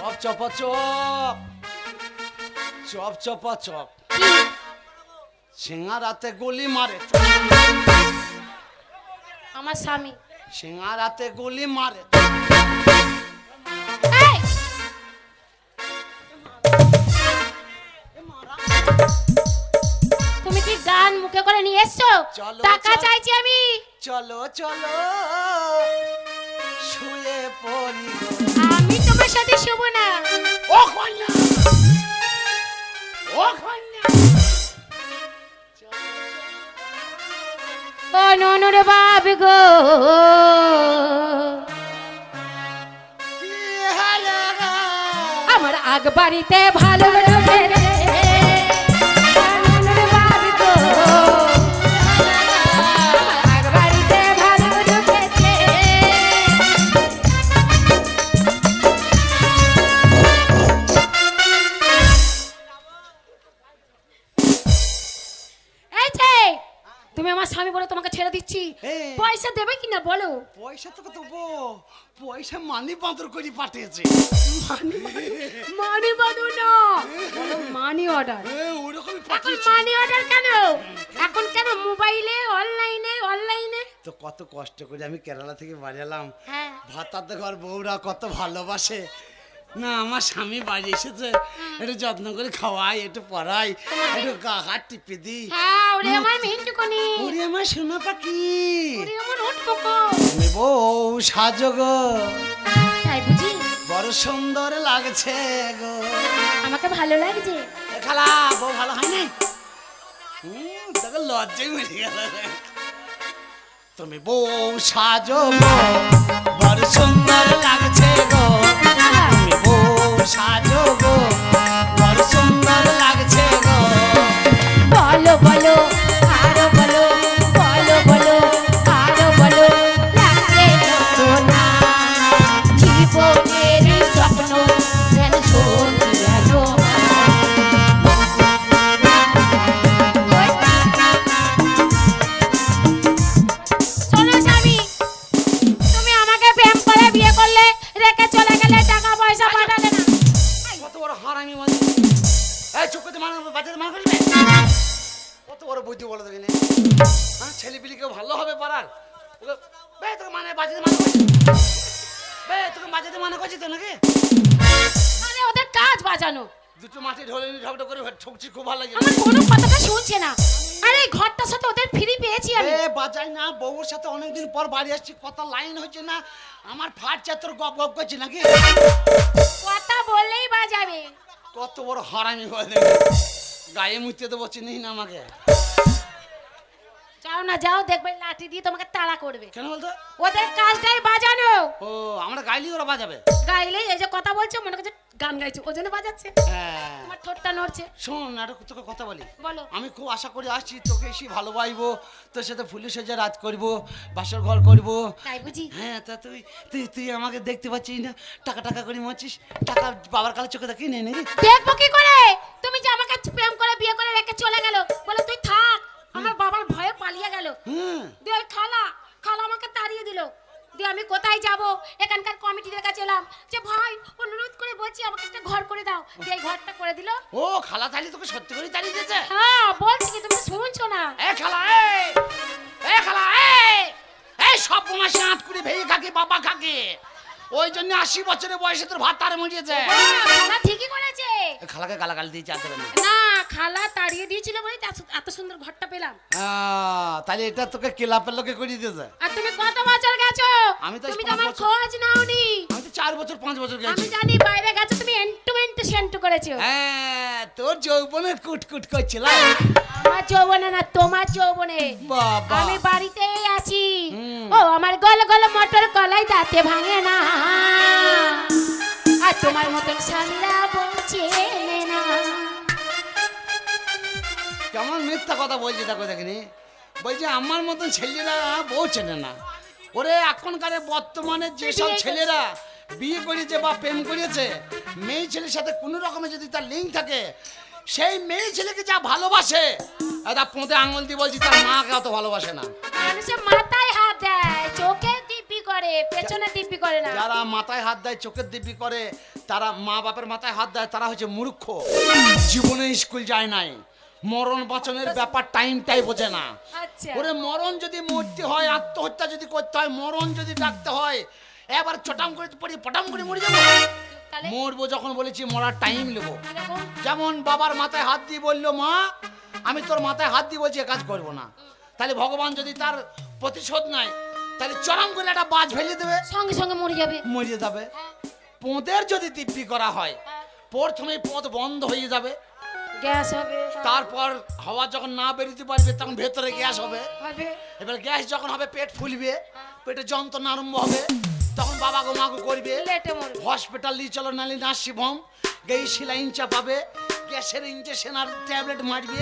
Chop চপা chop chop চপা chop সিঙ্গারাতে গুলি মারে আমার স্বামী সিঙ্গারাতে গুলি মারে তুমি কি গান মুখে করে নিয়ে এসছো? টাকা চাইছি আমি। চলো চলো শুয়ে পড়ি। আমি তোমার সাথে শুব না। ও কন্যা ও কন্যা ও ননুরে বাবু গো আমার আগ বাড়িতে ভালো ঢুকে তুমি আমার স্বামী বলে তোমাকে ছেড়ে দিচ্ছি, পয়সা দেবে কিনা বলো? পয়সা তোকে দেবো, পয়সা মানি বাঁদর করে পাঠিয়েছে। মানি বাঁদর না, মানি অর্ডার। ওরকমই পাঠিয়েছে। মানি অর্ডার কেন এখন? কেন মোবাইলে অনলাইনে অনলাইনে? তো কত কষ্ট করে আমি কেরালা থেকে বাড়ি এলাম, ভাতাতে ঘর বউরা কত ভালোবাসে না। আমার স্বামী বাড়ি এসেছে, একটু যত্ন করে খাওয়াই, একটু পড়াই, একটু গা হাত টিপে দিই। ওরে আমার মিন্টুকনি, ওরে আমার সোনা পাখি, ওরে আমার উটকো, তুমি বউ সাজো গো। তাই বুঝি? বড় সুন্দর লাগছে গো। আমাকে ভালো লাগছে। খালা বউ ভালো হয় না? তোকে লজ্জায় মরে গেল। তুমি বউ সাজো গো, বড় সুন্দর লাগছে গো। তুমি বউ সাজো গো, বড় সুন্দর লাগছে গো। বলো বলো আরো বলো, বলো বলো আরো বলো, লাগছে না জীবনের স্বপ্ন যেন সত্যি যেন। শোনো স্বামী, তুমি আমাকে প্রেম করে বিয়ে করলে, রেখে চলে গেলে, টাকা পয়সা পাঠালে না। কত বড় হারামি বলে, এই চুপ করতে মানা, বাচ্চাদের মানা করবে। কত বড় বুদ্ধি বলে দেখিনি। হ্যাঁ, ছেলে পিলি কেউ ভালো হবে পারার? বে তোকে মানে বাচ্চাদের মানা করছি, বে তোকে বাচ্চাদের মানা করছি তো নাকি? আরে ওদের কাজ বাজানো। দুটো মাটি ঢোলে ঢকঢক করে ঠকছি, খুব ভালো লাগে। আমার কোনো কথাটা শুনছে না। আরে ঘরটার সাথে ওদের ফ্রি পেয়েছি আমি। এ বাজাই না, বউর সাথে অনেকদিন পর বাড়ি আসছি, কথা লাইন হচ্ছে না। আমার ফাট চাতর গপ গপ করছি নাকি? কথা বললেই বাজাবে। কত বড় হারামি হয়ে দেবে, গায়ে মুছতে দেবো, চিনিস না আমাকে। যাও না, যাও, দেখবে লাঠি দিয়ে তোমাকে তাড়া করবে। কেন বলতো? ওদের কাজটাই বাজানো। ও আমরা গাইলি ওরা বাজাবে? গাইলে এই যে কথা বলছো মনে করছে গান গাইছো, ওই জন্য বাজাচ্ছে। হ্যাঁ, তোমার ঠোঁটটা নড়ছে। শোন না, তোকে কথা বলি। বলো। আমি খুব আশা করে আসছি তোকে এসে ভালোবাসবো, তোর সাথে ফুলে সেজে রাত করবো, বাসর ঘর করবো। তাই বুঝি? হ্যাঁ, তা তুই তুই তুই আমাকে দেখতে পাচ্ছিস না, টাকা টাকা করে মারছিস। টাকা বাবার কালে চোখে দেখি নেই নাকি? দেখবো কি করে? তুমি যে আমাকে প্রেম করে বিয়ে করে রেখে চলে গেল, বলে তুই থাক, আমার বাবার ভয়ে পালিয়ে গেল। দিয়ে খালা আমাকে তাড়িয়ে দিল। দিয়ে আমি কোথায় যাব? এখানকার কমিটিদের কাছে এলাম যে ভাই অনুরোধ করে বলছি আমাকে একটা ঘর করে দাও। দিয়ে ঘরটা করে দিল। ও খালা তাহলে তোকে সত্যি করে তাড়িয়ে দিয়েছে? হ্যাঁ, বলছি কি তুমি শুনছো না? এ খালা, এ খালা, এই সব মাসে আট করে ভেঙে খাকি বাবা খাকি, ওই জন্য 80 বছরের বয়সে তোর ভাত তারে মরিয়েছে। খালা ঠিকই করেছে। খালাকে গালাগাল দিয়ে চাতে না। না, খালা তাড়িয়ে দিয়েছিল বলে এত সুন্দর ঘরটা পেলাম। তাহলে এটা তোকে ক্লাবের লোকে করে দিয়েছে। আর তুমি কত বছর গেছো? তুমি তো আমার খোঁজ নাওনি। আমি তো 4 বছর 5 বছর গেছি। আমি জানি বাইরে গেছো তুমি, এন্টুমেন্ট সেন্টু করেছো। হ্যাঁ, তোর যৌবনে কুটকুট করছিল। আমার যৌবনে না, তোমার যৌবনে। বাবা, আমি বাড়িতেই আছি। ও আমার গল গল মটর কলাই দাঁতে ভাঙে না, আর তোমার মতন সামলা বলছে না। কেমন মিথ্যা কথা বলছি দেখো, দেখিনি বলছি আমার মতন ছেলেরা বউ চেনে না। ওরে এখনকার বর্তমানে যেসব ছেলেরা বিয়ে করেছে বা প্রেম করেছে, মেয়ে ছেলের সাথে কোনো রকমের যদি তার লিঙ্ক থাকে, সেই মেয়ে ছেলেকে যা ভালোবাসে, তার পোঁতে আঙুল দিয়ে বলছি তার মাকে অত ভালোবাসে না। মানুষের মাথায় হাত দেয়, চোখে দিব্যি করে, পেছনে দিব্যি করে না। যারা মাথায় হাত দেয় চোখের দিব্যি করে, তারা মা বাপের মাথায় হাত দেয়, তারা হচ্ছে মূর্খ, জীবনে স্কুল যায় নাই, মরণ বাঁচনের ব্যাপার টাইমটাই বোঝে না। আচ্ছা ওরে মরণ যদি মরতে হয়, আত্মহত্যা যদি করতে হয়, মরণ যদি ডাকতে হয়, এবার চটাম করে পড়ি পটাম করে মরে যাবো। তাহলে মরবো যখন বলেছি মরার টাইম নেবো। কিরকম? যেমন বাবার মাথায় হাত দিয়ে বললো, মা আমি তোর মাথায় হাত দিয়ে বলছি এ কাজ করবো না, তাহলে ভগবান যদি তার প্রতিশোধ নেয়, তাহলে চরম করে একটা বাজ ফেলে দেবে, সঙ্গে সঙ্গে মরে যাবে। মরে যাবে। হ্যাঁ, পোঁদের যদি দিব্যি করা হয়, হ্যাঁ। প্রথমে পথ বন্ধ হয়ে যাবে, গ্যাস হবে। তারপর হাওয়া যখন না বেরোতে পারবে তখন ভেতরে গ্যাস হবে, হবে। এবার গ্যাস যখন হবে পেট ফুলবে, পেটে যন্ত্রণা আরম্ভ হবে, তখন বাবা গো মা গো করবে, লেটে মরবে। হসপিটাল নিয়ে চলো, নালি নার্সিং হোম, গেই সিলাইন চাপাবে, গ্যাসের ইঞ্জেকশন আর ট্যাবলেট মারবে,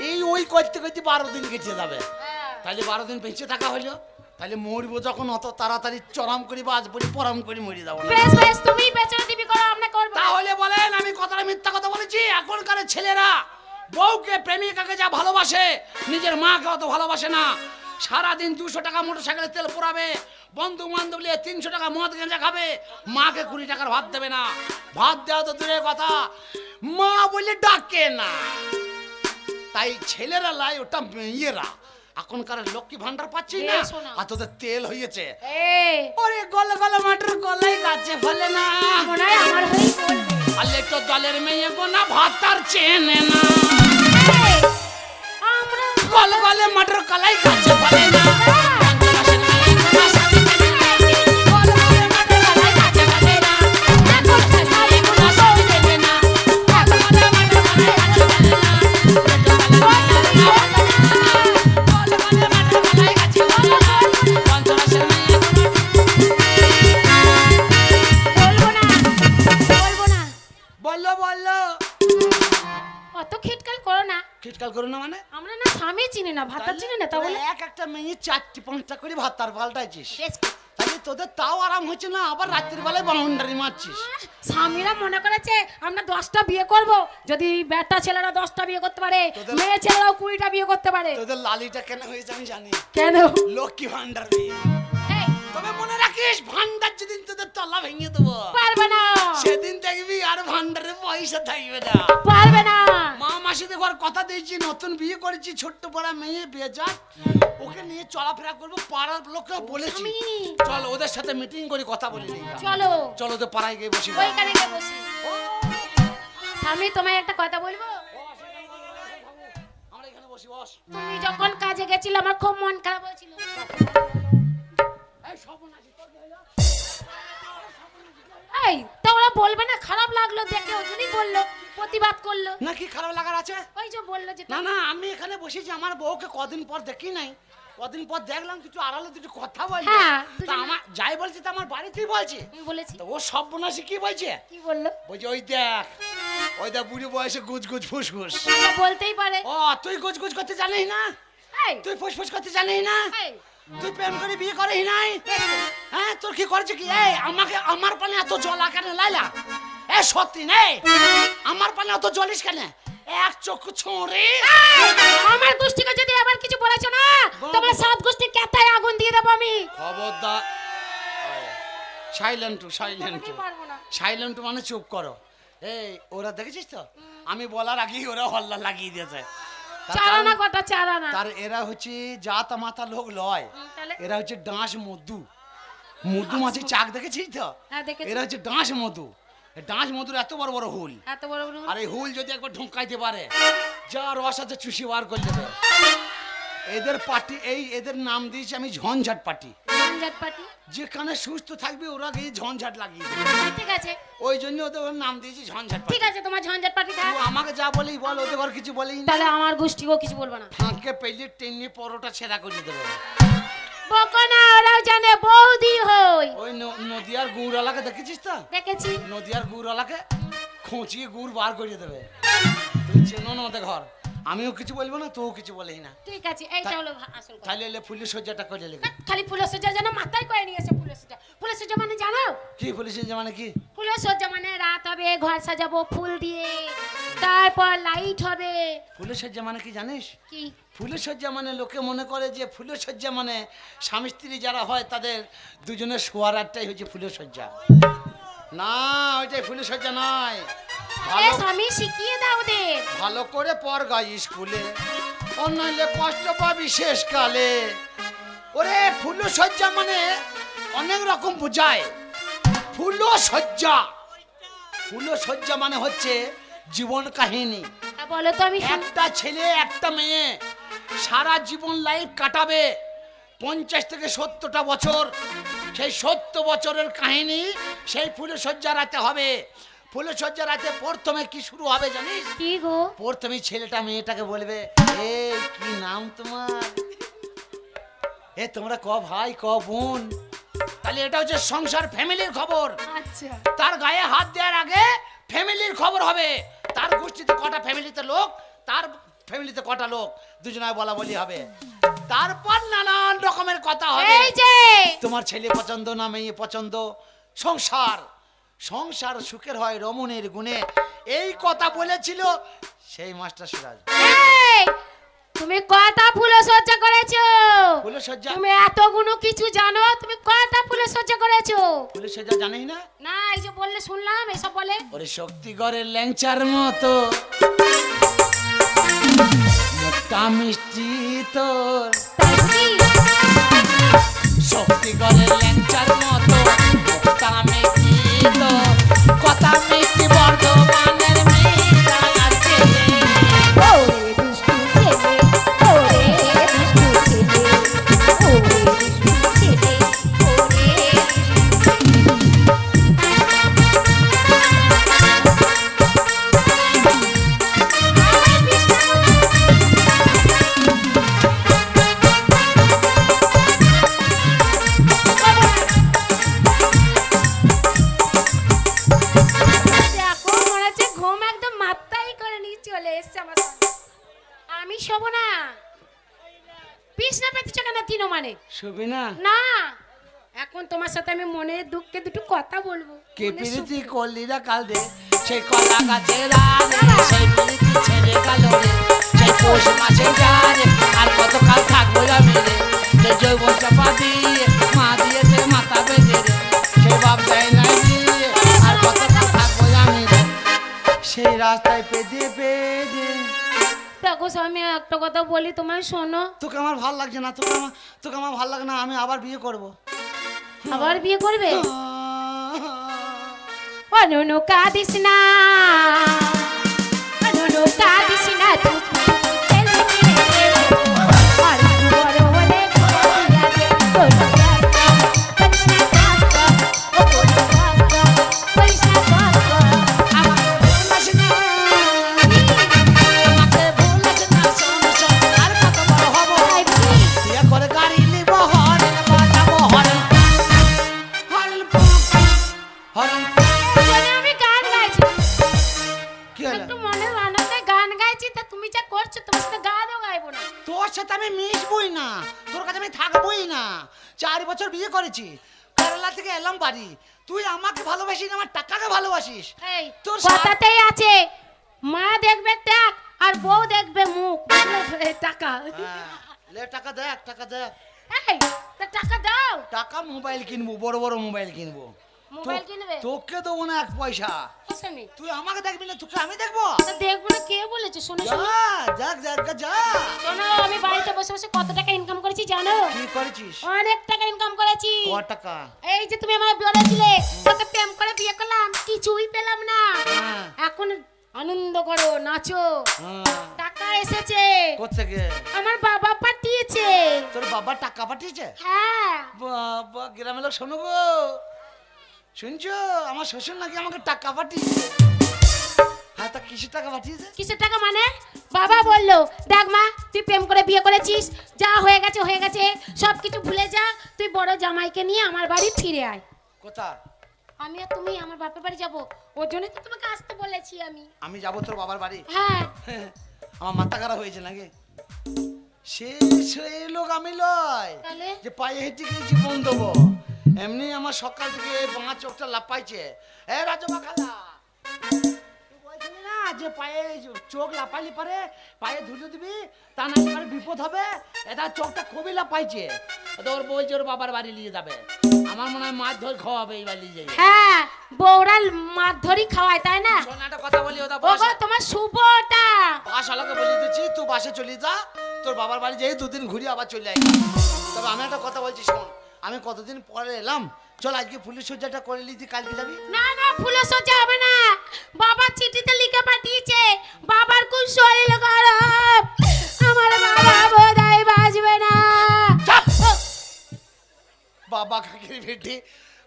এই ওই করতে করতে 12 দিন কেটে যাবে। হ্যাঁ। তাহলে 12 দিন বেঁচে থাকা হলো, তাহলে মরবো যখন অত তাড়াতাড়ি চরম করি বাজ পড়ি পরম করে মরে যাবো না। বেশ বেশ, তুমি পেছনে দিব্যি করো, আমরা করব। তাহলে বলেন আমি কথাটা মিথ্যা কথা বলেছি? এখনকার ছেলেরা বউকে প্রেমিকাকে যা ভালোবাসে, নিজের মাকে অত ভালোবাসে না। সারাদিন 200 টাকা মোটরসাইকেলে তেল পোড়াবে, বন্ধু বান্ধব নিয়ে 300 টাকা মদ গেঁজা খাবে, মাকে 20 টাকার ভাত দেবে না। ভাত দেওয়া তো দূরের কথা, মা বলে ডাকে না। তাই ছেলেরা লাই ওটা মেয়েরা এখনকার লক্ষ্মী ভান্ডার পাচ্ছি না, এ শোনা। আর তোদের তেল হয়েছে। এই ওরে গলে গলে মাটির কলাই গাছে ফলে না, মনে হয় আমার হয়েই বলবে। আলে তো দলের মেয়ে গোনা ভাত তার চেনে না, এই, আমরা গলে গলে মাটির কলাই গাছে ফলে না, পঞ্চরাশের মেয়ে গোনা স্বামী চেনে না, গলে গলে মাটির কলাই গাছে ফলে না, এখন সে স্বামী গোনা সব চেনে না, গলে গলে মাটির কলাই গাছে ফলে না, গলে গলে মাটির কলাই গাছে ফলে না, পঞ্চরাশের মেয়ে গোনা। বলবো না। বললো বললো অত খিটকাল করো না। খিটকাল করো না মানে? আমরা না স্বামী চিনি না, ভাতা চিনি না, তাহলে তোরা এক একটা মেয়ে 4-5টা করে ভাত তার পাল্টাইছিস, বেশ। তাহলে তোদের তাও আরাম হচ্ছে না, আবার রাত্রির বেলায় বাউন্ডারি মারছিস। স্বামীরা মনে করেছে আমরা 10টা বিয়ে করব, যদি বেটা ছেলেরা 10টা বিয়ে করতে পারে, তোদের- মেয়ে ছেলেরাও 20টা বিয়ে করতে পারে। তোদের লালিটা কেন হয়েছে আমি জানি, কেন? লক্ষ্মী ভান্ডার দিয়ে। এই, তবে মনে রাখিস, ভান্ডার যেদিন তোদের তলা ভেঙে দেবো, পারবে না, সেদিন দেখবি আর ভান্ডারে পয়সা থাকবে না। পারবে না। মা মাসি দেখবার কথা দিয়েছি, নতুন বিয়ে করেছি, ছোট্ট পাড়া মেয়ে বেজাত, ওকে নিয়ে চলাফেরা করবো, পাড়ার লোককে বলেছি আমি চল ওদের সাথে মিটিং করে কথা বলে নিই। চলো চলো তো পাড়ায় গিয়ে বসি। ওইখানে গিয়ে বসি। স্বামী, তোমায় একটা কথা বলবো। আমরা এখানে বসি, বস। তুমি যখন কাজে গেছিলে আমার খুব মন খারাপ হয়েছিল। এই সর্বনাশী, তোর কি হলো? এই, তা ওরা বলবে না খারাপ লাগলো দেখে, ওই জন্যই বললো, প্রতিবাদ করলো। না কি খারাপ লাগার আছে? ওই যে বললো যে না না, আমি এখানে বসেছি, আমার বউকে কদিন পর দেখি নাই, কদিন পর দেখলাম কিছু আড়ালে দুটো কথা বলছে। হ্যাঁ, তা দুজনে- আমার যাই বলছি তো আমার বাড়িতেই বলছে। আমি বলেছি। তো ও সর্বনাশী কি বলছে? কি বললো? বলছে ওই দেখ বুড়ি বয়সে গুজ গুজ ফুসফুস। এটা বলতেই পারে। ও তুই গুজ গুজ করতে জানিস না, এই, তুই ফুসফুস করতে জানিস না, এই, তুই প্রেম করে বিয়ে করিস নাই। হ্যাঁ, তোর কি করেছে কি? এই আমাকে, আমার পানে এত জল কেন লাইলা? এ সত্যি নেই, আমার পানে এত জলিস কেন? এক চক্ষু ছোঁড়ে। আমার গোষ্ঠীকে যদি আবার কিছু বলেছো না, তোমার 7 গোষ্ঠীর কেতায় আগুন দিয়ে দেবো আমি। খবরদার। সাইলেন্ট সাইলেন্ট আমি পারবো না। সাইলেন্ট মানে চুপ করো। এই ওরা দেখেছিস তো, আমি বলার আগেই ওরা হল্লা লাগিয়ে দিয়েছে। তার চারানা কারণ- কটা চারানা। তার এরা হচ্ছে জাত মাতা লোক লয়, তাহলে? এরা হচ্ছে ডাঁশ মধু। মধু মাছি চাক দেখেছিস তো? হ্যাঁ, দেখেছি। এরা হচ্ছে ডাঁশ মধু। এই ডাঁশ মধুর এত বড় বড় হুল, এত বড় বড়। আর এই হুল যদি একবার ঢুকাইতে পারে, যা রস আছে চুষি বার করে দেবে। এদের পার্টি, এই এদের নাম দিয়েছি আমি ঝঞ্ঝাট পার্টি। ঝঞ্ঝাট পাটি। যেখানে সুস্থ থাকবে ওরা গিয়ে ঝঞ্ঝাট লাগিয়ে দেবে। ঠিক আছে, ওই জন্য ওদের ওর নাম দিয়েছি ঝঞ্ঝাট ঠিক পার্টি। আছে, তোমার ঝঞ্ঝাট পাটি থাক। তুই আমাকে যা বলি বল, ওদের ঘর কিছু বলেই না। তাহলে আমার গোষ্ঠীকেও কিছু বলবো না। ফাঁকে পেলে টেনে পরোটা ছেঁড়া করে দেবে। বকো না, ওরাও জানে বৌদি হই। ওই নদিয়ার গুড়ওয়ালাকে দেখেছিস তো? দেখেছি। নদিয়ার গুড়ওয়ালাকে খুঁচিয়ে গুড় বার করে দেবে। তুই চেনো না ওদের ঘর। আমিও কিছু বলবো না, তুইও কিছু বলিস না। ঠিক আছে, এইটা হলো আসল কথা। তাহলে এলে ফুলের সজ্জাটা করে নেবে। না, খালি ফুলের সজ্জা যেন মাথায় করে নিয়ে এসে ফুলের সজ্জা। ফুলের সজ্জা মানে জানো? কি ফুলের সজ্জা মানে কি? ফুলের সজ্জা মানে রাত হবে, ঘর সাজাবো ফুল দিয়ে। তারপর লাইট হবে। ফুলের সজ্জা মানে কি জানিস? কি? ফুলের সজ্জা মানে লোকে মনে করে যে ফুলের সজ্জা মানে স্বামী স্ত্রী যারা হয় তাদের দুজনের শোয়ার আটটাই হচ্ছে ফুলের সজ্জা। না, ওইটাই ফুলের সজ্জা নয়। ভালো স্বামী শিখিয়ে দাও ওদের। ভালো করে পড় গাই স্কুলে, অন্যলে কষ্ট পাবি শেষকালে। ওরে ফুলের সজ্জা মানে অনেক রকম বোঝায়। ফুলের সজ্জা, ফুলের সজ্জা মানে হচ্ছে জীবন কাহিনী। বলো তো আমি একটা ছেলে একটা মেয়ে সারা জীবন লাইফ কাটাবে 50 থেকে 70টা বছর। সেই 70 বছরের কাহিনী সেই ফুলের সজ্জা রাতে হবে। ফুলের সজ্জা রাতে প্রথমে কি শুরু হবে জানিস? কি গো? প্রথমে ছেলেটা মেয়েটাকে বলবে, এই কি নাম তোমার? এ তোমরা ক ভাই ক বোন? তাহলে এটা হচ্ছে সংসার, ফ্যামিলির খবর। আচ্ছা। তার গায়ে হাত দেওয়ার আগে ফ্যামিলির খবর হবে। তার গোষ্ঠীতে কটা ফ্যামিলিতে লোক, তার ফ্যামিলিতে কটা লোক, দুজনায় বলা বলি হবে। তারপর নানান রকমের কথা হবে। এই যে তোমার ছেলে পছন্দ না মেয়ে পছন্দ। সংসার, সংসার সুখের হয় রমণের গুণে। এই কথা বলেছিল সেই মাস্টার সিরাজ। এই তুমি কয়টা ফুলের সজ্জা করেছো? ফুলের সজ্জা, তুমি এতগুলো কিছু জানো, তুমি কয়টা ফুলের সজ্জা করেছো? ফুলের সজ্জা জানিস না? না, এই যে বললে শুনলাম এসব বলে। ওরে শক্তিগড়ের ল্যাংচার মতো মুখটা মিষ্টি তোর, শক্তিগড়ের ল্যাংচার মতো মুখটা মিষ্টি তোর, কথা মিষ্টি বর্ধমানের মেয়েরা নাচে। ওরে দুষ্টু ছেলে, ওরে দুষ্টু ছেলে, ওরে দুষ্টু ছেলে, ওরে দেখো, মনে হচ্ছে ঘুম একদম মাথায় করে নিয়ে চলে এসছে আমার সামনে। আমি শোব না। বিছনা পেতেছো কেন তিনো মানে? শুবি না? না, এখন তোমার সাথে আমি মনের দুঃখে দুটো কথা বলবো। কে মনে প্রীতি সুখ- করলি রা কাল দে, সেই কলা গাছের আরে, সেই প্রীতি ছেড়ে গেল রে, সেই পৌষ মাসে যারে, আর কতকাল থাকবো আমি রে, সেই যৌবন চাপা দিয়ে মা দিয়েছে মাথা বেঁধে রে, সেই বাপ দেয় নাই দিয়ে, আর কতকাল থাকবো আমি রে, সেই রাস্তায় পেদে পেদে। দেখো স্বামী, একটা কথা বলি তোমায়, শোনো। তোকে আমার ভাল লাগছে না, তোকে আমার ভাল লাগে না, আমি আবার বিয়ে করবো। আবার বিয়ে করবে? অনুনু কাঁদিস না, অনুনু কাঁদিস না, চুপ ছেলে মেয়ে। আর একটু বড় হলে বিয়া দে, কোনো রাস্তা, করিস না কাজটা, ও কোনো রাস্তা, করিস না কাজটা। আমার বলিস না, আমাকে বলিস না, শোন শোন, আর কত বড় হবো, ভাই বলি, বিয়ে করে গাড়ি নিব, হরেন বাজাবো, হরেন হরেন হরেন। জানি আমি গান গাইছি, কি হলো? একটু মনের আনন্দে গান গাইছি, তা তুমি যা করছো তোমার সাথে গানও গাইবো না। তোর সাথে আমি মিশবই না, তোর কাছে আমি থাকবই না। 4 বছর বিয়ে করেছি, কেরালা থেকে এলাম বাড়ি। তুই আমাকে ভালোবাসিস না, আমার টাকাকে ভালোবাসিস। এই তোর কথাতেই আছে, মা দেখবে টাক আর বউ দেখবে মুখ, বুঝলে তো? এই টাকা, লে টাকা দেখ, টাকা দেখ। এই তা টাকা দাও। টাকা মোবাইল কিনবো, বড় বড় মোবাইল কিনবো। মোবাইল কিনবে? তোকে দেবো না 1 পয়সা। স্বামী, তুই আমাকে দেখবি না, তোকে আমি দেখবো। তা দেখবো না, কে বলেছে? শোনো যা শোনো যাক যাক যা। শোনো, আমি বাড়িতে বসে বসে কত টাকা ইনকাম করেছি জানো? কি করেছিস? অনেক টাকা ইনকাম করেছি। ক টাকা? এই যে তুমি আমায় বলেছিলে তোকে প্রেম করে বিয়ে করলাম, কিছুই পেলাম না। হ্যাঁ। এখন আনন্দ করো, নাচো, হ্যাঁ। টাকা এসেছে, কোত্থেকে? আমার বাবা পাঠিয়েছে। তোর বাবা টাকা পাঠিয়েছে? হ্যাঁ, বাবা, গ্রামের লোক শোনো গো, শুনছো? আমার শ্বশুর নাকি আমাকে টাকা পাঠিয়েছে। হ্যাঁ, তা কিসের টাকা পাঠিয়েছে? কিসের টাকা মানে? বাবা বললো, দেখ মা, তুই প্রেম করে বিয়ে করেছিস, যা হয়ে গেছে হয়ে গেছে, সব কিছু ভুলে যা, তুই বড় জামাইকে নিয়ে আমার বাড়ি ফিরে আয়। কোথায়? আমি আর তুমি আমার বাপের বাড়ি যাবো, ওর জন্যই তো তোমাকে আসতে বলেছি আমি। আমি যাবো তোর বাবার বাড়ি? হ্যাঁ। আমার মাথা খারাপ হয়েছে নাকি? সেই লোক আমি লয় তাহলে? যে পায়ে হেঁটে গিয়ে জীবন দেবো। এমনি আমার সকাল থেকে বাঁ চোখটা লাপাইছে। এ রাজবা খালা, তুই বলছিলি না যে নাহলে পায়ে চোখ লাপাইলে পারে, পায়ে ধুলে দিবি, তা না পারে বিপদ হবে। এটা চোখটা খুবই লাপাইছে, তো ওর বলছে ওর বাবার বাড়ি নিয়ে যাবে। আমার মনে হয় মাছ ধরে খাওয়াবে এইবার নিয়ে যাই। হ্যাঁ বৌরা মাছ ধরি খাওয়ায় তাই না? শোন একটা কথা বলি, ওটা ওগো তোমার শুভটা বাসালাকে বলে দিচ্ছি, তুই বাসে চলে যা, তোর বাবার বাড়ি যেয়ে দুদিন ঘুরে আবার চলে আয়। তবে আমি একটা কথা বলছি শোন, আমি কতদিন পরে এলাম, চল আজকে ফুলের সজ্জাটা করে নিতি, কালকে যাবি। না না ফুলের সজ্জা হবে না, বাবা চিঠিতে লিখে পাঠিয়েছে বাবার খুব শরীর খারাপ, আমার বাবা বোধহয় বাঁচবে না। বাবা কাকির বেটি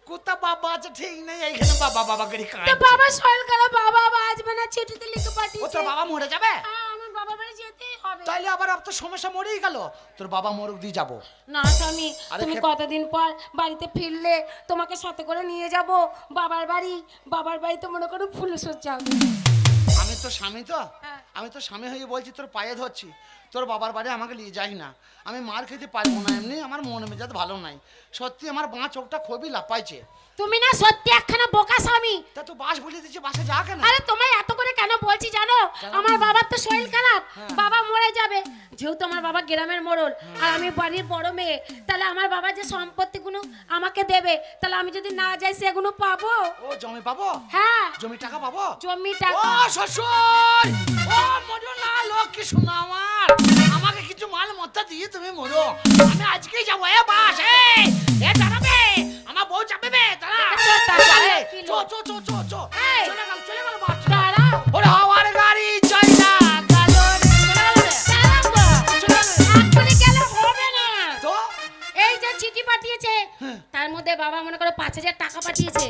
কোথা বাবা আছে ঠিক নেই, এইখানে বাবা বাবা করে তো কাঁদছে। বাবা শরীর খারাপ, বাবা বাঁচবে না, চিঠিতে লিখে ও পাঠিয়েছে। তোর বাবা মরে যাবে? হ্যাঁ আমার বাবার বাড়ি যেতেই হবে। তাইলে আবার আপনার সমস্যা মরেই গেল, তোর বাবা মরুক দিয়ে যাবো। না স্বামী আরে তুমি খে- কতদিন পর বাড়িতে ফিরলে, তোমাকে সাথে করে নিয়ে যাব বাবার বাড়ি। বাবার বাড়িতে মনে করো ফুল সজ্জা হবে। আমি তো স্বামী তো, হ্যাঁ। আমি তো স্বামী হয়ে বলছি তোর পায়ে ধরছি, তোর বাবার বাড়ি আমাকে নিয়ে যাই না, আমি মার খেতে পারবো না, এমনি আমার মন মেজাজ ভালো নাই, সত্যি আমার বাঁ চোখটা খুবই লাপাইছে। তুমি না সত্যি একখানা বোকা স্বামী। তা তুই বাস বলে দিচ্ছি, বাসে যা কেন? আরে তোমায় এত করে কেন বলছি জানো? কেন? আমার বাবার তো শরীর খারাপ, হ্যাঁ। বাবা মরে যাবে, যেহেতু আমার বাবা গ্রামের মোড়ল আর আমি বাড়ির বড় মেয়ে, তাহলে আমার বাবা যে সম্পত্তিগুলো আমাকে দেবে, তাহলে আমি যদি না যাই সেগুলো পাবো। ও জমি পাবো? হ্যাঁ জমি টাকা পাবো? জমি ও টাকা। শ্বশুর, ও মরো না, লক্ষ্মী শোনা আমার, আমাকে কিছু মাল মত্তা দিয়ে তুমি মরো, আমি আজকেই যাবো। এ বাস এ দাঁড়াবে, আমার বউ যাবে বে, দাঁড়া। তাড়া, চো চো চো চো চো, এই। চলে গেল বাস। দাঁড়াও, ওরে হাওয়ার গাড়ি চাই না, গেল রে, চলে গেল রে। দাঁড়াও গো। চলে গেল রে। এক্ষুনি গেলে হবে না। তো এই যে চিঠি পাঠিয়েছে তার মধ্যে বাবা মনে করো 5000 টাকা পাঠিয়েছে,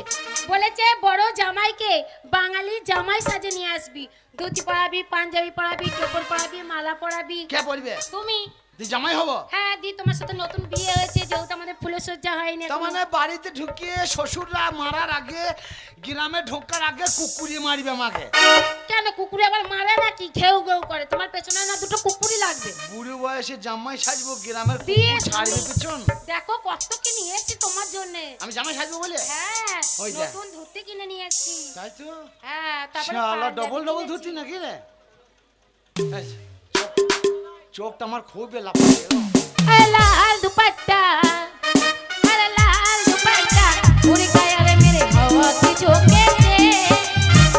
বলেছে বড় জামাইকে বাঙালি জামাই সাজে নিয়ে আসবি, ধুতি পরাবি, পাঞ্জাবি পরাবি, টোপর পরাবি, মালা পরাবি। কে পড়বে? তুমি? তুই জামাই হবো? হ্যাঁ দি, তোমার সাথে নতুন বিয়ে হয়েছে, যেহেতু আমাদের ফুলের সজ্জা হয়নি তার এখনো। মানে বাড়িতে ঢুকিয়ে শ্বশুররা মারার আগে, গ্রামে ঢোকার আগে কুকুরি মারবে আমাকে। কেন কুকুরে আবার মারে নাকি? ঘেউ ঘেউ করে, তোমার পেছনে না দুটো কুকুরই লাগবে। বুড়ো বয়সে জামাই সাজবো, গ্রামের দিয়ে কুকুর ছাড়বে পেছন। দেখো কত কি নিয়ে এসেছি তোমার জন্য। আমি জামাই সাজবো বলে? হ্যাঁ ওই যে। নতুন ধুতি কিনে নিয়ে এসেছি। তাই তো? হ্যাঁ তারপরে শালা পাঞ্জাবি ডবল ডবল কিনেছি। ধুতি নাকি রে? এই, চোখটা আমার খুব লাফাচ্ছে গো। लाल दुपट्टा, अरे लाल दुपट्टा, उड़ गया रे मेरे हवा की झोंके से,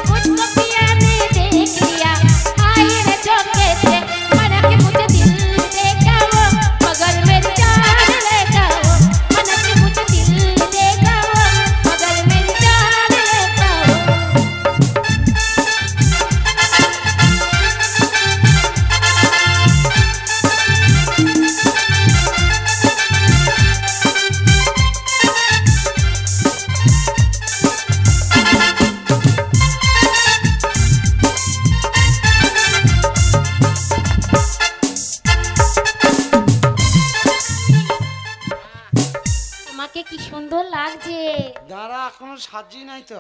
मुझको पिया ने देख लिया, आई रे झोंके से, मना के मुझे दिल देखा वो, मगर मेरी जान लेगा वो, मना के मुझे दिल देखा वो, मगर मेरी जान लेगा वो। তোমাকে কি সুন্দর লাগছে। দাঁড়া, এখনো সাজি নাই তো,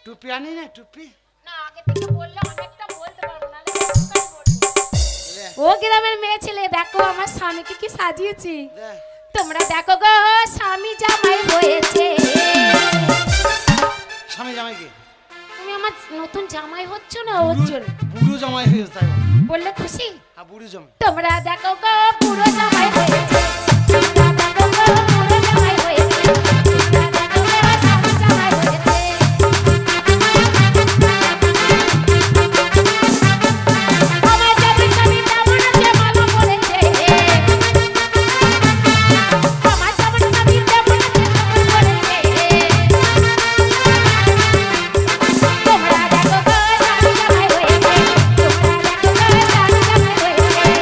টুপি আনি না, টুপি না আগে থেকে বললে অনেকটা বলতে পারবো না, একটুখানি বলবো। লে, ও গ্রামের মেয়ে ছেলে, দেখো আমার স্বামীকে কি সাজিয়েছি। দে। তোমরা দেখো গো স্বামী জামাই হয়েছে। স্বামী জামাই কি? তুমি আমার নতুন জামাই হচ্ছ না ওর জন্য বুড়ো জামাই হয়েছে তাই বল? বললে খুশি। আর বুড়ো জামাই তোমরা দেখো গো পুরো জামাই হয়েছে। তোমরা দেখো গো পুরো জামাই হয়েছে। তোমরা দেখো গো স্বামী জামাই হয়েছে। আমার জামাই স্বামী কেমন আছে ভালো বলেছে। আমার জামাই স্বামী কেমন আছে ভালো বলেছে। তোমরা দেখো গো স্বামী জামাই হয়েছে। তোমরা দেখো গো স্বামী জামাই হয়েছে।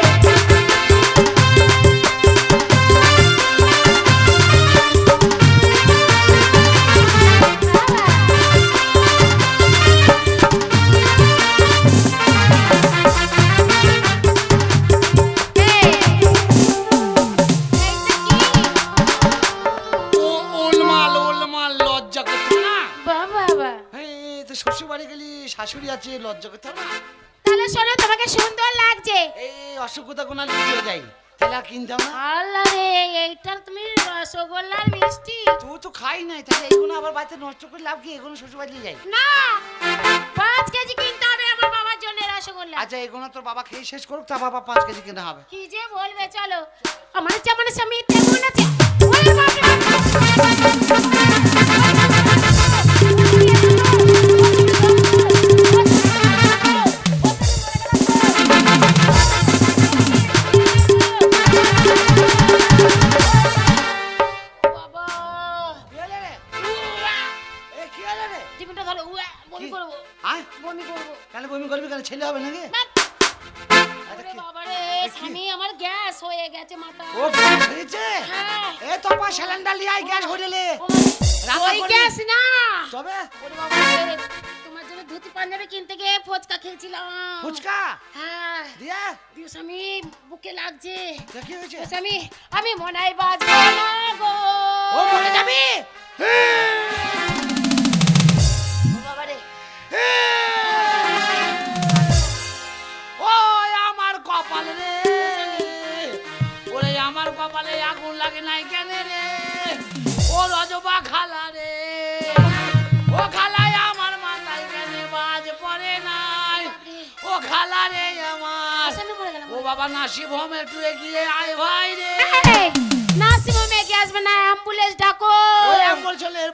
ও ওলমাল ওলমাল, লজ্জা করতে না? বাবা এই তো শ্বশুর বাড়ি গেলি, শাশুড়ি আছে, লজ্জা করতে না? তাহলে শোনো তোমাকে সুন্দর লাগছে। এই অসুখতা কোনা লিখে যাই, তাহলে আর কিনতাম না। আল্লাহ রে, এইটা তুমি রসগোল্লার মিষ্টি। তুই তো খাই নাই, তাহলে এগুলো আবার বাড়িতে নষ্ট করে লাভ কি? এগুলো শ্বশুর বাড়ি যাই। না 5 কেজি কিনতে হবে আমার বাবার জন্য আছে, এগুলো তোর বাবা খেয়ে শেষ করুক, তা বাবা 5 কেজি কিনা হবে। কি যে বলবে চলো, আমার যেমন স্বামী তেমন আছে। ওরে বাবা টিফিনটা ধরো, বমি করবো, বমি করবো। কেন বমি করবি, কেন ছেলে হবে নাকি? ওরে বাবা রে, স্বামী আমার গ্যাস হয়ে গেছে মাথা। ও গ্যাস হয়েছে? হ্যাঁ। এ তো পা সিলিন্ডার লিয়ে আই, গ্যাস ভরেলে। ওই গ্যাস না। তবে ওরে বাবা রে, তোমার জন্য ধুতি পাঞ্জাবি কিনতে গিয়ে ফুচকা খেয়েছিলাম। ফুচকা? হ্যাঁ। দিয়া দিও স্বামী, বুকে লাগছে। কি হয়েছে? ও স্বামী, আমি মনে হয় বাঁচবো না গো। ও মরে যাবি? ও বাবা রে, ওই আমার কপাল রে, ওরে আমার কপালে আগুন লাগে নাই কেন রে? ও রজবা খালা রে, ও খালায় আমার মাথায় কেন বাজ পড়ে নাই? ও খালা রে আমার, স্বামী মরে গেল। ও বাবা নাসিব হোম একটু এগিয়ে আয় ভাই রে। নাসিম হোমে কি আসবে না, অ্যাম্বুলেন্স ডাকো। ওই অ্যাম্বুলেন্সের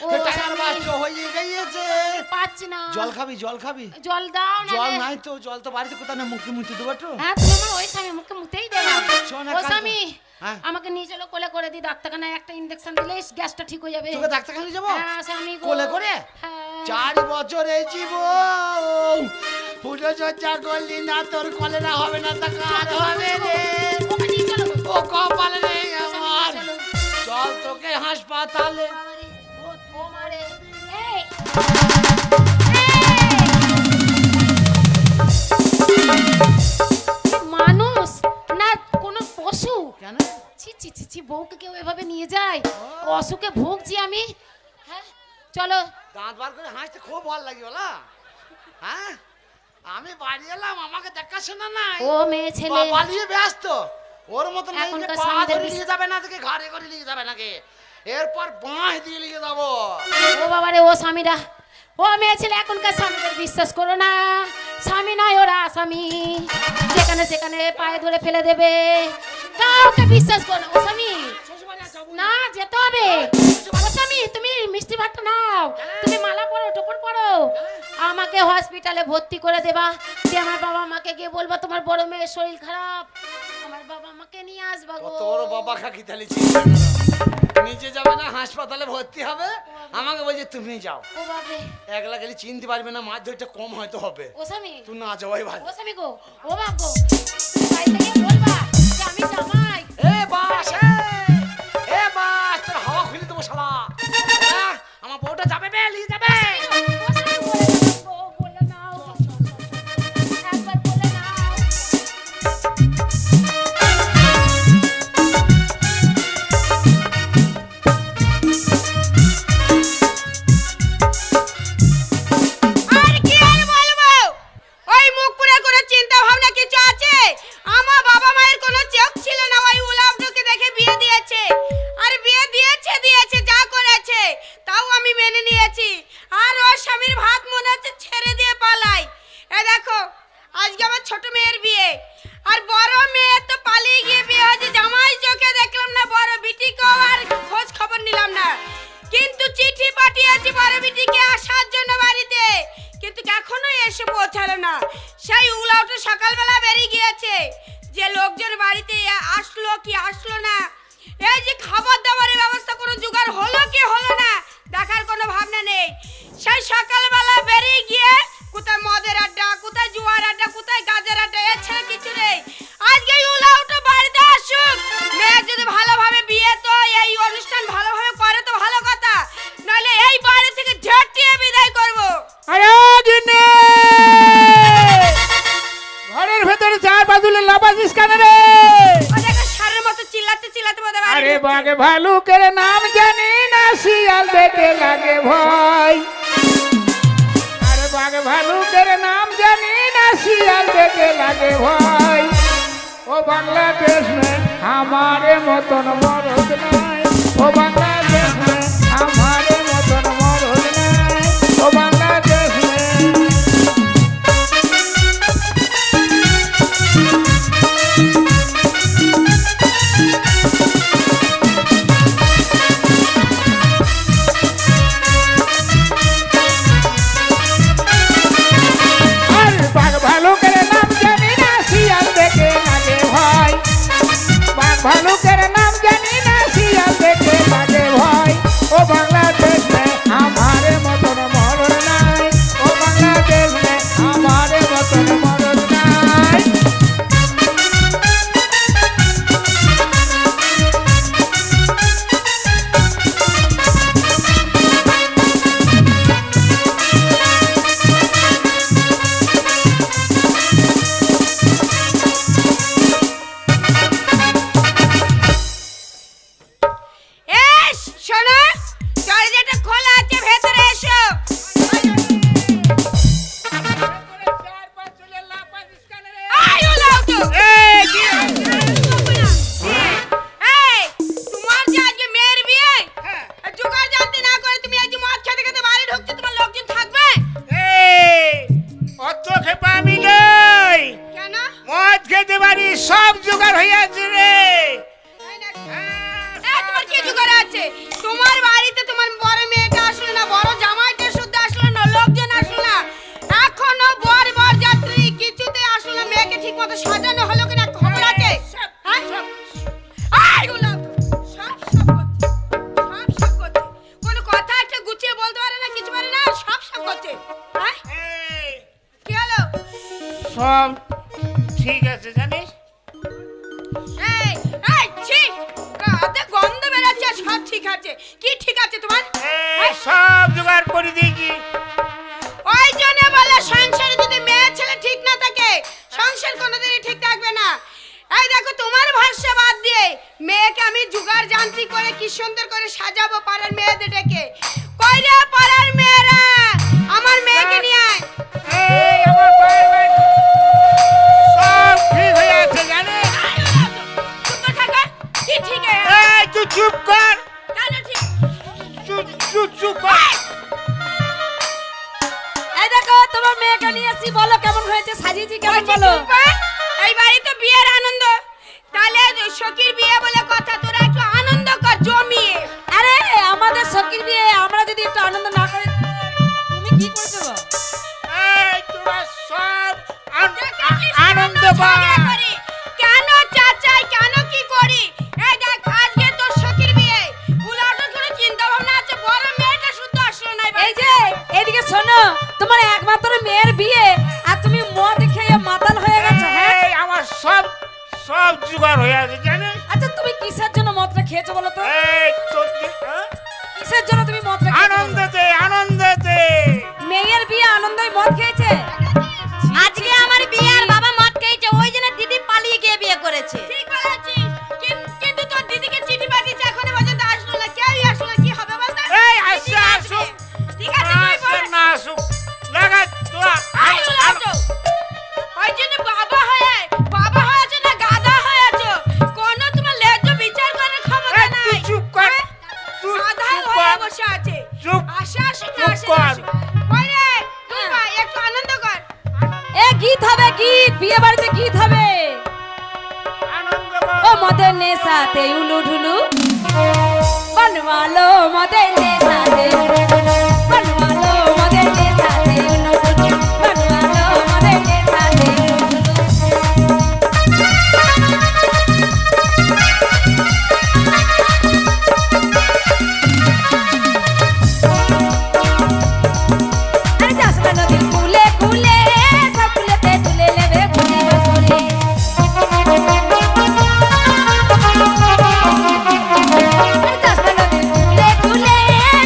ও টায়ার স্বামী। বাস্ট হয়ে গিয়েছে। পাচ্ছি না। জল খাবি, জল খাবি? জল দাও না। জল নাই তো, জল তো বাড়িতে কোথাও না, মুখে মুছে দেবো একটু। হ্যাঁ, তুমি আমার ওই স্বামী মুখে মুতেই দেবে। শোন ও কালকে- স্বামী, হ্যাঁ। আমাকে নিয়ে চলো কোলে করে দি ডাক্তারখানায়, একটা ইনজেকশন দিলে গ্যাসটা ঠিক হয়ে যাবে। তোকে ডাক্তারখানে যাবো? হ্যাঁ স্বামী গো। কোলে করে? হ্যাঁ। 4 বছরে জীবন পুজো চর্চা করলি না, তোর কলেরা হবে না, তা কার হবে রে? ওকে নিয়ে চলো গো। ও কপাল রে আমার, চলো। চল তোকে হাসপাতালে। বাবারে, ও মারে। এই, মানুষ না কোনো পশু? কেন? ছি ছি ছি ছি, বউকে কেউ এভাবে নিয়ে যায়? অসুখে ভুগছি আমি। হ্যাঁ চলো। দাঁত বার করে হাসতে খুব ভালো লাগে বলা। হ্যাঁ, আমি বাড়ি এলাম, আমাকে দেখাশোনা নাই। ও মেয়ে ছেলে, পালিয়ে ব্যস্ত, ওর মতো নাই যে এখনকার পা স্বামীদের ধরে নিয়ে যাবে না, তোকে ঘাড়ে করে নিয়ে যাবে নাকি? এরপর বাঁশ দিয়ে নিয়ে যাবো। ও বাবারে, ও স্বামীরা, ও মেয়ে ছেলে এখনকার স্বামীদের বিশ্বাস করো না। স্বামী নয় ওরা আসামি, যেখানে সেখানে পায়ে ধরে ফেলে দেবে। কাউকে বিশ্বাস করো না। ও স্বামী না, যেতে হবে। ও স্বামী, তুমি মিষ্টি ভাতটা নাও, তুমি মালা পরো, টোপর পরো, আমাকে হসপিটালে ভর্তি করে দেবা। যে আমার বাবা মাকে গিয়ে বলবা তোমার বড় মেয়ের শরীর খারাপ, আমার বাবা মাকে নিয়ে আসবা গো। তোর বাবা খাকি তালি নিজে যাবে না, হাসপাতালে ভর্তি হবে, আমাকে বলছে তুমি যাও। ও বাবা, একলা গেলে চিনতে পারবে না, মাছ ধরতে কম হয়তো হবে। ও স্বামী, তুই না যাওয়াই ভালো। ও স্বামী গো, ও বাবা গো, তুমি বাড়িতে গিয়ে বলবা যে আমি জামাই। এ বাস, এ বাস, তোর হাওয়া খুলে দেবো শালা। আমার বউটা যাবে বে, নিয়ে যাবে। ও স্বামী বলে দাও গো, বলে নাও, একবার বলে নাও। আর কি আর বলবো, ওই মুখ পুরে কোনো চিন্তা ভাবনা কিছু আছে? আমার বাবা মায়ের কোনো চোখ ছিল না, ওই উলাবটাকে দেখে বিয়ে দিয়েছে। আর বিয়ে দিয়েছে যা করেছে তাও আমি মেনে নিয়েছি। আর ওর স্বামীর ভাত মনে হচ্ছে ছেড়ে দিয়ে পালাই। এ দেখো, আজকে আমার ছোট মেয়ের বিয়ে, আর বড় মেয়ে তো পালিয়ে গিয়ে বিয়ে হয়েছে। জামাই চোখে দেখলাম না, বড় বিটিকেও আর খোঁজ খবর নিলাম না। কিন্তু চিঠি পাঠিয়েছি বড় বিটিকে আসার জন্য বাড়িতে, কিন্তু এখনো এসে পৌঁছালো না। সেই উলাউটা সকালবেলা বেরিয়ে গিয়েছে, যে লোকজন বাড়িতে আসলো কি আসলো না, এই যে খাবার দাবারের ব্যবস্থা কোনো জোগাড় হলো কি হলো না, দেখার কোনো ভাবনা নেই। সেই সকালবেলা বেরিয়ে গিয়ে কোথায় মদের আড্ডা, কোথায় জুয়ার আড্ডা, কোথায় গাজের আড্ডা, এছাড়া কিছু নেই। আজকে উলাউটা বাড়িতে আসুক, মেয়ে যদি ভালোভাবে বিয়ে তো এই অনুষ্ঠান ভালোভাবে করে তো ভালো কথা, নইলে এই বাড়ি থেকে ঝাঁটিয়ে বিদায় করবো। আরে দিনে ঘরের ভেতরে চার বাদুলে লাবাজিস কেন রে? ও দেখো সারের মতো চিল্লাতে বোধ হয় আরে বাঘে ভালুকের নাম জানি না, শিয়াল দেখে লাগে ভয়। আরে বাঘে ভালুকের নাম জানি না, শিয়াল দেখে লাগে ভয়। ও বাংলাদেশ में हमारे মতন মরদ নাই, ও বাংলাদেশ में हमारे মতন মরদ নাই, ও বাংলাদেশ में। সব জোগাড় হয়ে আছে রে। তোমার কি জোগাড় আছে? তোমার বাড়িতে তোমার বড় মেয়েটা আসলো না, বড় জামাইটা শুদ্ধ আসলো না, লোকজন আসলো না, এখনো বর যাত্রী কিছুতে আসলো না। মেয়েকে ঠিক মতো সাজানো হলো কিনা খবর আছে? হ্যাঁ? আর গোলাপ সব করছে। কোনো কথা একটা গুছিয়ে বলতে পারে না, কিছু পারে না, সব করছে। হ্যাঁ কি হলো? সব ঠিক আছে জানিস। এই এই ছি, গাতে গন্ধ বেরাচ্ছে। সব ঠিক আছে? কি ঠিক আছে তোমার? সব জোগাড় করে দিয়েছি। ওই জন্য বলে সংসারে যদি মেয়ে ছেলে ঠিক না থাকে সংসার কোনোদিনই ঠিক থাকবে না। এই দেখো তোমার ভরসা বাদ দিয়ে মেয়েকে আমি জোগাড় যান্ত্রিক করে কি সুন্দর করে সাজাবো পাড়ার মেয়েদের ডেকে। কই রে পাড়ার মেয়েরা, আমার মেয়েকে নিয়ে আয়। আমার সব ঠিক হয়ে আছে জানিস। চুপ কর থাকা। কি ঠিক আছে? তুই চুপ কর। কেন ঠিক? চুপ কর। এই দেখো তোমার মেয়েকে নিয়ে আসি, বলো কেমন হয়েছে, সাজিয়েছি কেমন বলো। এই বাড়ি তো বিয়ের আনন্দ, তাহলে সখীর বিয়ে বলে কথা, তোরা একটু আনন্দ কর জমিয়ে। আরে আমাদের সখীর বিয়ে, আমরা যদি একটু আনন্দ না করি তুমি কি করছো গো? তোরা সব আনন্দ ঝগড়া কর। করি কেন চাচাই, কেন কি করি? এই দেখ আজকে তোর সখীর বিয়ে, উলাটোর কোনো চিন্তা ভাবনা আছে? বড় মেয়েটা শুদ্ধ আসলো না। এই যে এদিকে শোনো, তোমার একমাত্র মেয়ের বিয়ে আর তুমি মদ খেয়ে মাতাল হয়ে গেছো। হ্যাঁ আমার সব জোগাড় হয়ে আছে জানিস। আচ্ছা তুমি কিসের জন্য মদটা খেয়েছো বলো তো? কিসের জন্য তুমি মদটা খেয়েছো? আনন্দতে মেয়ের বিয়ে আনন্দই মদ খেয়েছে। আজকে আমার বিয়ের বাবা মদ খেয়েছে, ওই জন্য দিদি পালিয়ে গিয়ে বিয়ে করেছে। ঠিক বলেছিস, কিন্তু তোর দিদিকে চিঠি পাঠিয়েছে, এখনো পর্যন্ত আসলো না। কেউই আসলো না, কি হবে বলতো? আসুক। ঠিক আছে তুই বল। না আসুক লাগা তোরা। ওই জন্য বাবা হয়েছে না গাধা হয়েছে, কোনো তোমার লেজ বিচার করার ক্ষমতা নাই। তুই চুপ কর। তুই গাধা চুপ হয়ে কর। বসে আছে। চুপ। আসুক না চুপ আসুক। কর। ওই রে তুই একটু আনন্দ কর। এ গীত হবে, গীত, বিয়ে বাড়িতে গীত হবে। আনন্দ কর। ও মদের নেশাতে উলু ঢুলু বনমালো, মদের নেশাতে উলু ঢুলু বনমালো, মদের নেশাতে উলু ঢুলু বনমালো, মদের নেশাতে উলু ঢুলু। আরে যাস না নদীর কূলে কূলে, সব কূলেতে তুলে নেবে ঘুরে ঘুরে। আরে যাস না নদীর কূলে কূলে,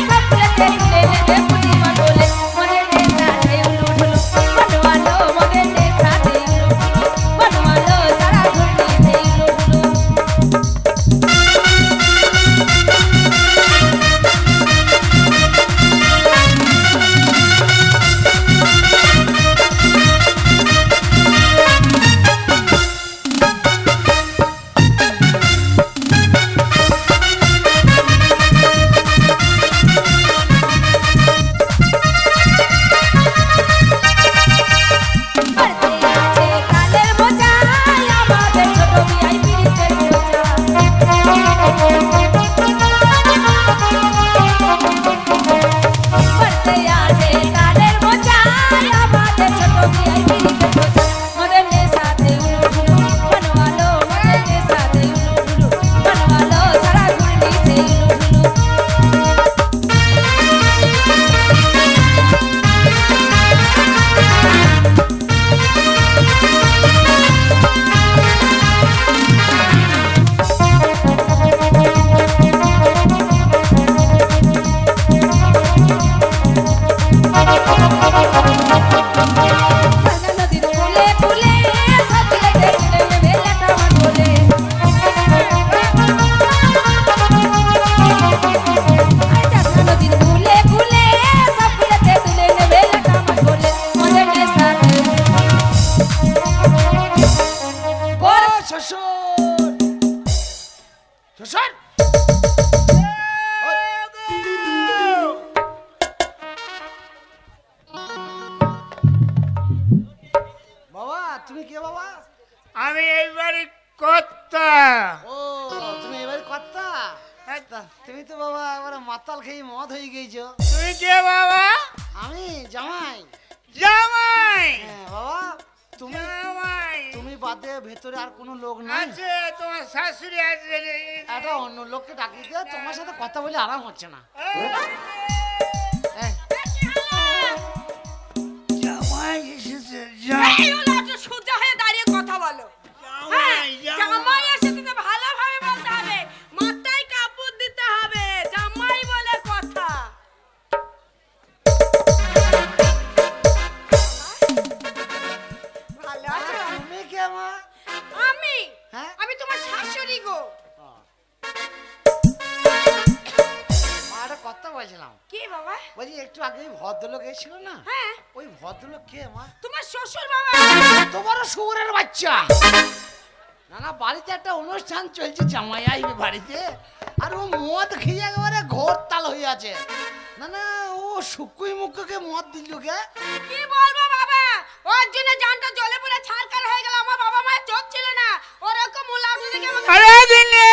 সব কূলেতে তুলে নেবে ঘুরে ঘুরে। মদের নেশাতে উলু ঢুলু বনমালো, মদের নেশাতে উলু ঢুলু বনমালো, সারা ঘুরনিতে উলু ঢুলু। বাড়িতে আছে কালের বোঝাই, আমাদের ছোট বিয়াই পিরিতের বোঝা। বাড়িতে আছে কালের বোঝাই, আমাদের ছোট বিয়াই পিরিতের বোঝা। মদের নেশাতে উলু ঢুলু বনমালো, মদের নেশাতে উলু ঢুলু বনমালো, সারা ঘুরনিতে উলু ঢুলু। সারা নদীর কূলে কূলে, সব কূলেতে তুলে নেবে লেটা মাছ বলে। আরে যাস না নদীর কূলে কূলে, সব কূলেতে তুলে নেবে লেটা মাছ বলে। মদের নেশাতে বড় শ্বশুর শ্বশুর বাবা, তুমি কে বাবা? আমি এইবারে কর্তা। ও তুমি এবার কর্তা? তা তুমি তো বাবা এবার মাতাল খেয়ে মদ হয়ে গেছো। তুই কে বাবা? আমি জামাই। জামাই? হ্যাঁ বাবা, তুমি জামাই তুমি বাদে ভেতরে আর কোনো লোক নাই? আছে, তোমার শাশুড়ি আছে। একটা অন্য লোককে ডাকিয়ে দিয়ে তোমার সাথে কথা বলে আরাম হচ্ছে না। এই, জামাই এসেছে। এই হলো একটা সোজা হয়ে দাঁড়িয়ে কথা বলো। হ্যাঁ, জামাই এসেছে তো ভালোভাবে বলতে হবে, মাথায় কাপড় দিতে হবে, জামাই বলে কথা। ভালো আছো? তুমি কে মা? আমি হ্যাঁ? আমি তোমার শাশুড়ি গো। মা একটা কথা বলছিলাম। কি বাবা? বলছি একটু আগে ওই ভদ্রলোক এসেছিল না, হ্যাঁ, ওই ভদ্রলোক কে মা? তোমার শ্বশুর বাবা। তোমার শুয়োরের বাচ্চা। না না, বাড়িতে একটা অনুষ্ঠান চলছে, জামাই আসবে বাড়িতে, আর ও মদ খেয়ে একেবারে ঘোর তাল হয়ে আছে। না না, ও শুকুই মুখকে মদ দিল কে? কি বলবো বাবা, ওর জন্য জানটা জলে পড়ে ছারকার হয়ে গেল। আমার বাবা মায়ের চোখ ছিল না, ওরকম উলাউটি দেখে আমাকে আরে দিনে